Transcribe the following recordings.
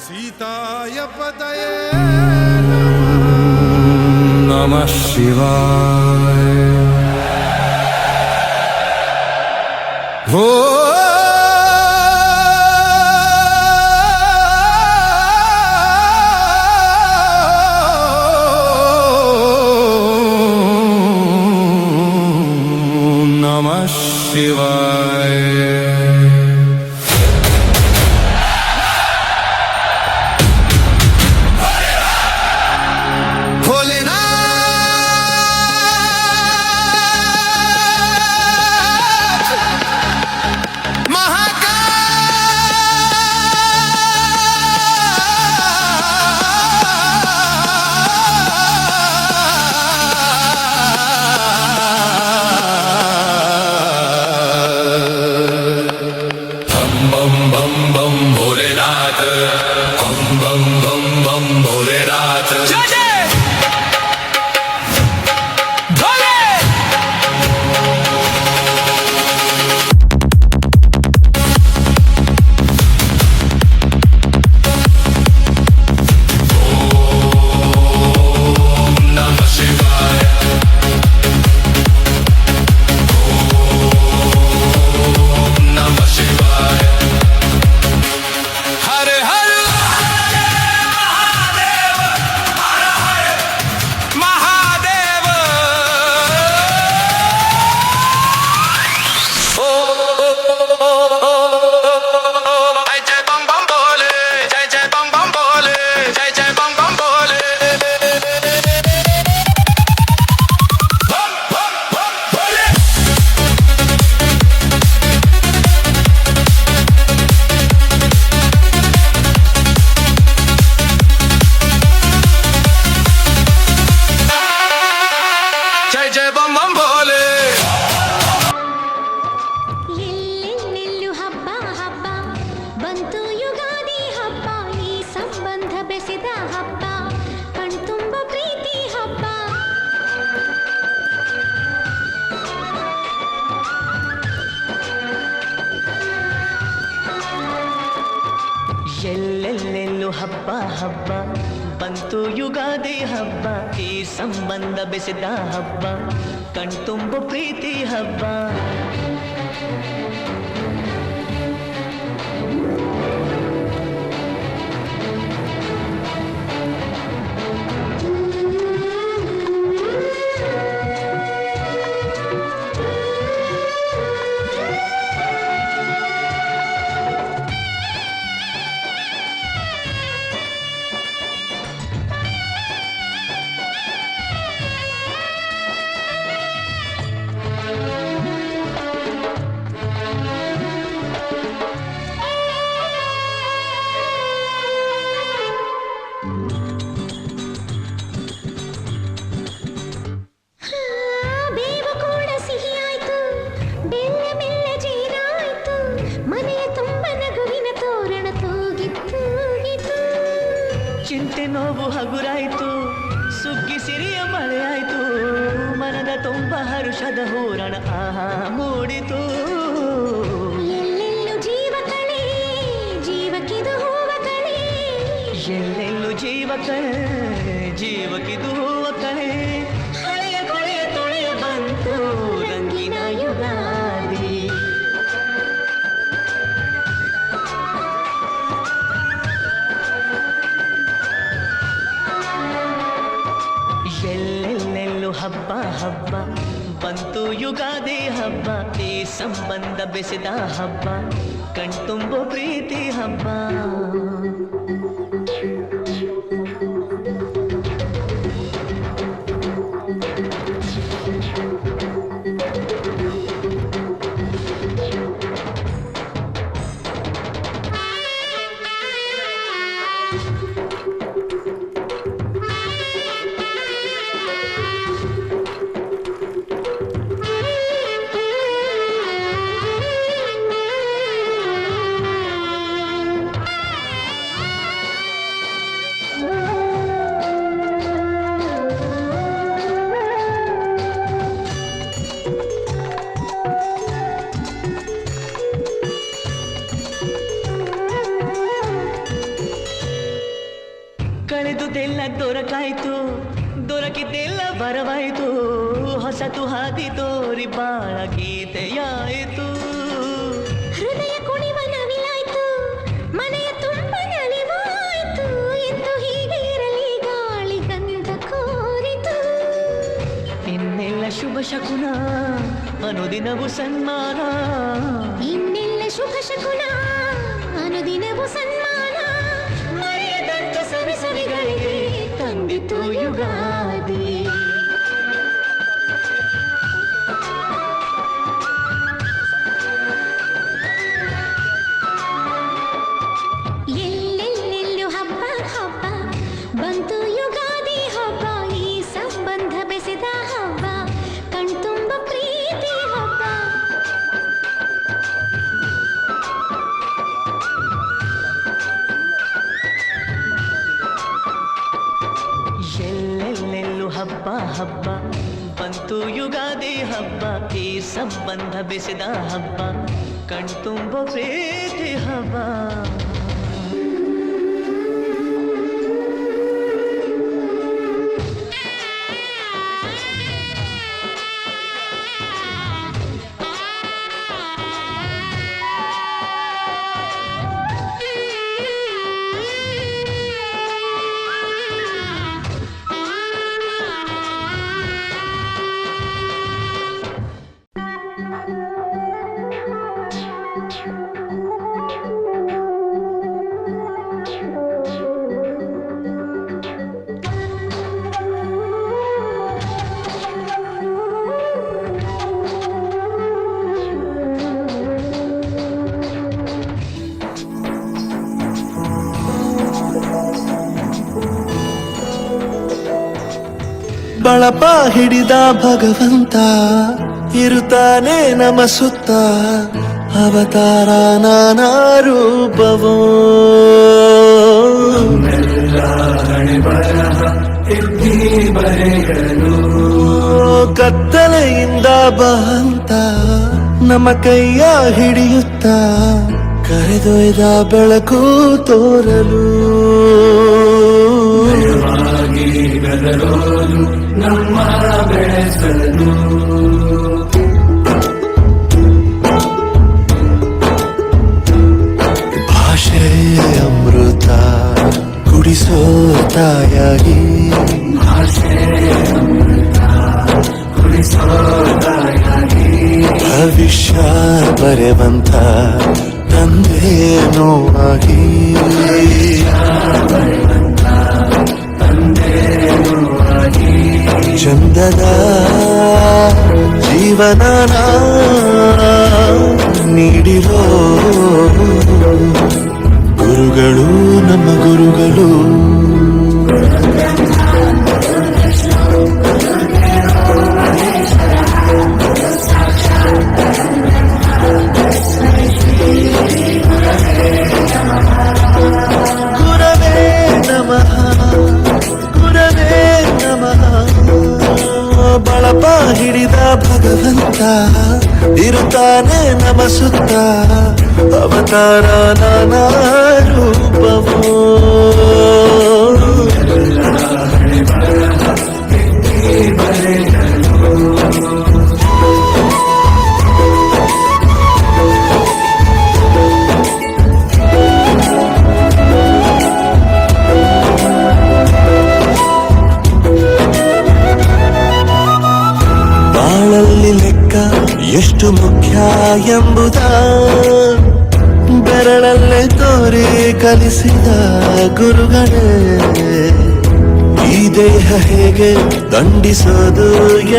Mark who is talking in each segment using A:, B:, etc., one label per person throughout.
A: सीताय पतये
B: नमः शिवाय।
A: हो
B: नमः शिवाय।
C: ಎಲ್ಲೆಲ್ಲೆಲ್ಲೂ ಹಬ್ಬ ಹಬ್ಬ ಬಂತು ಯುಗಾದಿ ಹಬ್ಬ, ಈ ಸಂಬಂಧ ಬೆಸೆದ ಹಬ್ಬ, ಕಣ್ತುಂಬ ಪ್ರೀತಿ ಹಬ್ಬ. ಚಿಂತೆ ನೋವು ಹಗುರಾಯ್ತು, ಸುಗ್ಗಿ ಸಿರಿಯ ಮಳೆಯಾಯ್ತು, ಮನದ ತುಂಬ ಹರುಷದ ಹೂರಣ ಆಹಾ ಮೂಡಿತು.
D: ಎಲ್ಲೆಲ್ಲೂ ಜೀವ ಕಳೆ, ಜೀವಕ್ಕಿದು ಹೂವ ಕಳೆ,
C: ಎಲ್ಲೆಲ್ಲೂ ಜೀವ ಕಳೆ, ಜೀವಕ್ಕಿದು ಹೂವ ಕಳೆ. ಹಳೆಯ ಕೊಳೆಯ ತೊಳೆಯ ಬಂತು ರಂಗಿನ ಯುಗಾದಿ. ಎಲ್ಲೆಲ್ಲೆಲ್ಲೂ ಹಬ್ಬ ಹಬ್ಬ ಬಂತು ಯುಗಾದಿ ಹಬ್ಬ, ಈ ಸಂಬಂಧ ಬೆಸೆದ ಹಬ್ಬ, ಕಣ್ತುಂಬೋ ಪ್ರೀತಿ ಹಬ್ಬ. ಹುಡುಕುವುದೆಲ್ಲ ದೊರಕಾಯ್ತು, ದೊರಕಿದ್ದೆಲ್ಲ ಬರವಾಯ್ತು, ಹೊಸತು ಹಾದಿ ತೋರಿ ಬಾಳ ಗೀತೆಯಾಯಿತು.
D: ಹೃದಯ ಕುಣಿವ ನವಿಲಾಯ್ತು, ಮನೆಯ ತುಂಬ ನಲಿವಾಯ್ತು, ಎಂದು ಹೀಗೆ ಇರಲಿ ಗಾಳಿ ಗಂಧ ಕೋರಿತು.
C: ಇನ್ನೆಲ್ಲ ಶುಭ ಶಕುನ, ಅನುದಿನವು ಸನ್ಮಾನ.
D: ಇನ್ನೆಲ್ಲ ಶುಭ ಶಕುನ, ಅನುದಿನವು ಸನ್ಮಾನ.
C: ಮರೆಯದಂತ ಸವಿ ಸವಿಗಳಿಗೆ ತಂದಿತು ಯುಗಾದಿ.
D: ಎಲ್ಲೆಲ್ಲೆಲ್ಲೂ ಹಬ್ಬ ಹಬ್ಬ, ಬಂತು ಯುಗಾದಿ ಹಬ್ಬ, ಈ ಸಂಬಂಧ ಬೆಸೆದ ಹಬ್ಬ, ಕಣ್ತುಂಬ ಪ್ರೀತಿ ಹಬ್ಬ.
C: ಎಲ್ಲೆಲ್ಲೆಲ್ಲೂ ಹಬ್ಬ ಹಬ್ಬ, ಬಂತು ಯುಗಾದಿ ಹಬ್ಬ, ಈ ಸಂಬಂಧ ಬೆಸೆದ ಹಬ್ಬ, ಕಣ್ತುಂಬ ಪ್ರೀತಿ ಹಬ್ಬ.
E: ಬಳಪ ಹಿಡಿದ ಭಗವಂತ ಇರುತ್ತಾನೆ ನಮ ಸುತ್ತ, ಅವತಾರ ನಾನಾ ರೂಪವೋ. ಕತ್ತಲೆಯಿಂದ ಬಹಂತ ನಮ್ಮ ಕೈಯ ಹಿಡಿಯುತ್ತ, ಕರೆದೊಯ್ದ ಬೆಳಕು ತೋರಲು. ನಮ್ಮ ಬೆಳೆಸಲು ಭಾಷೆ ಅಮೃತ ಕುಡಿಸೋ ತಾಯಾಗಿ, ಭವಿಷ್ಯ ಬರೆವಂತ ತಂದೆನೋ ಆಗಿ, ಚಂದದ ಜೀವನ ನೀಡಿರೋ ಗುರುಗಳು ನಮ್ಮ ಗುರುಗಳು. ಗುರವೇ ನಮಃ, ಗುರವೇ ನಮಃ. ಬಳಪ ಹಿಡಿದ ಭಗವಂತ ಇರುತ್ತಾನೆ ನಮ ಸುತ್ತ, ಅವತಾರ ನಾನಾ ರೂಪವೋ. ಬಾಳಲ್ಲಿ ಲೆಕ್ಕ ಎಷ್ಟು ಮುಖ್ಯ ಎಂಬುದ ಬೆರಳಲ್ಲೇ ತೋರಿ ಕಲಿಸಿದ ಗುರುಗಳೇ. ಈ ದೇಹ ಹೇಗೆ ದಂಡಿಸೋದು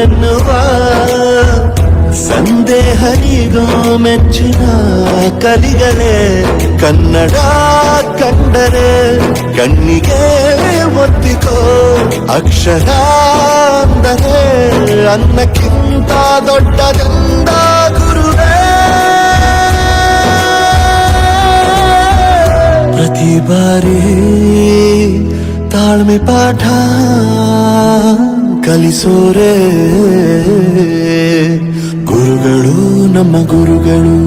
E: ಎನ್ನುವ ಸಂದೇಹನಿಗೋ ಮೆಚ್ಚಿನ ಕಲಿಗಳೇ. ಕನ್ನಡ ಕಂಡರೆ ಕಣ್ಣಿಗೆ ಒತ್ತಿಕೋ, ಅಕ್ಷರ ಅಂದರೆ ಅನ್ನಕ್ಕಿಂತ ದೊಡ್ಡದೆಂದ ಗುರುವೇ. ಪ್ರತಿ ಬಾರಿ ತಾಳ್ಮೆ ಪಾಠ ಕಲಿಸೋರೆ ಗುರುಗಳು ನಮ್ಮ ಗುರುಗಳು.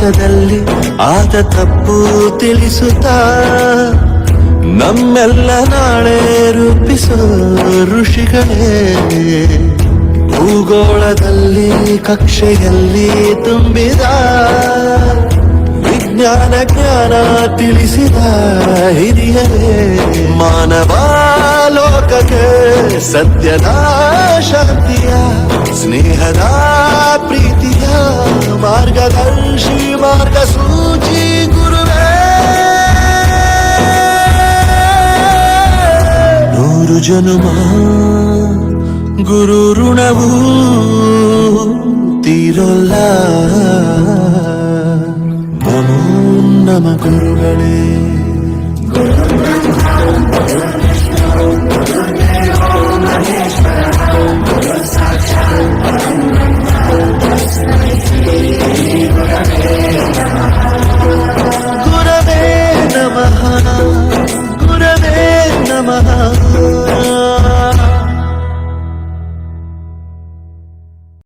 E: ಇತಿಹಾಸದಲ್ಲಿ ಆದ ತಪ್ಪು ತಿಳಿಸುತ್ತಾ ನಮ್ಮೆಲ್ಲ ನಾಳೆ ರೂಪಿಸೋ ಋಷಿಗಳೇ. ಭೂಗೋಳದಲ್ಲಿ ಕಕ್ಷೆಯಲ್ಲಿ ತುಂಬಿದ ವಿಜ್ಞಾನ ಜ್ಞಾನ ತಿಳಿಸಿದ ಹಿರಿಯರೇ. ಮಾನವ ಲೋಕಕ್ಕೆ ಸತ್ಯದ ಶಾಂತಿಯ ಸ್ನೇಹದ ಪ್ರೀತಿಯ ಮಾರ್ಗದರ್ಶಿ ಮಾರ್ಗಸೂಚಿ ಗುರುವೇ. 100 ಜನುಮ ಗುರು ಋಣವು ತೀರೋಲ್ಲ. ನಮೋ ನಮ ಗುರುಗಳೇ.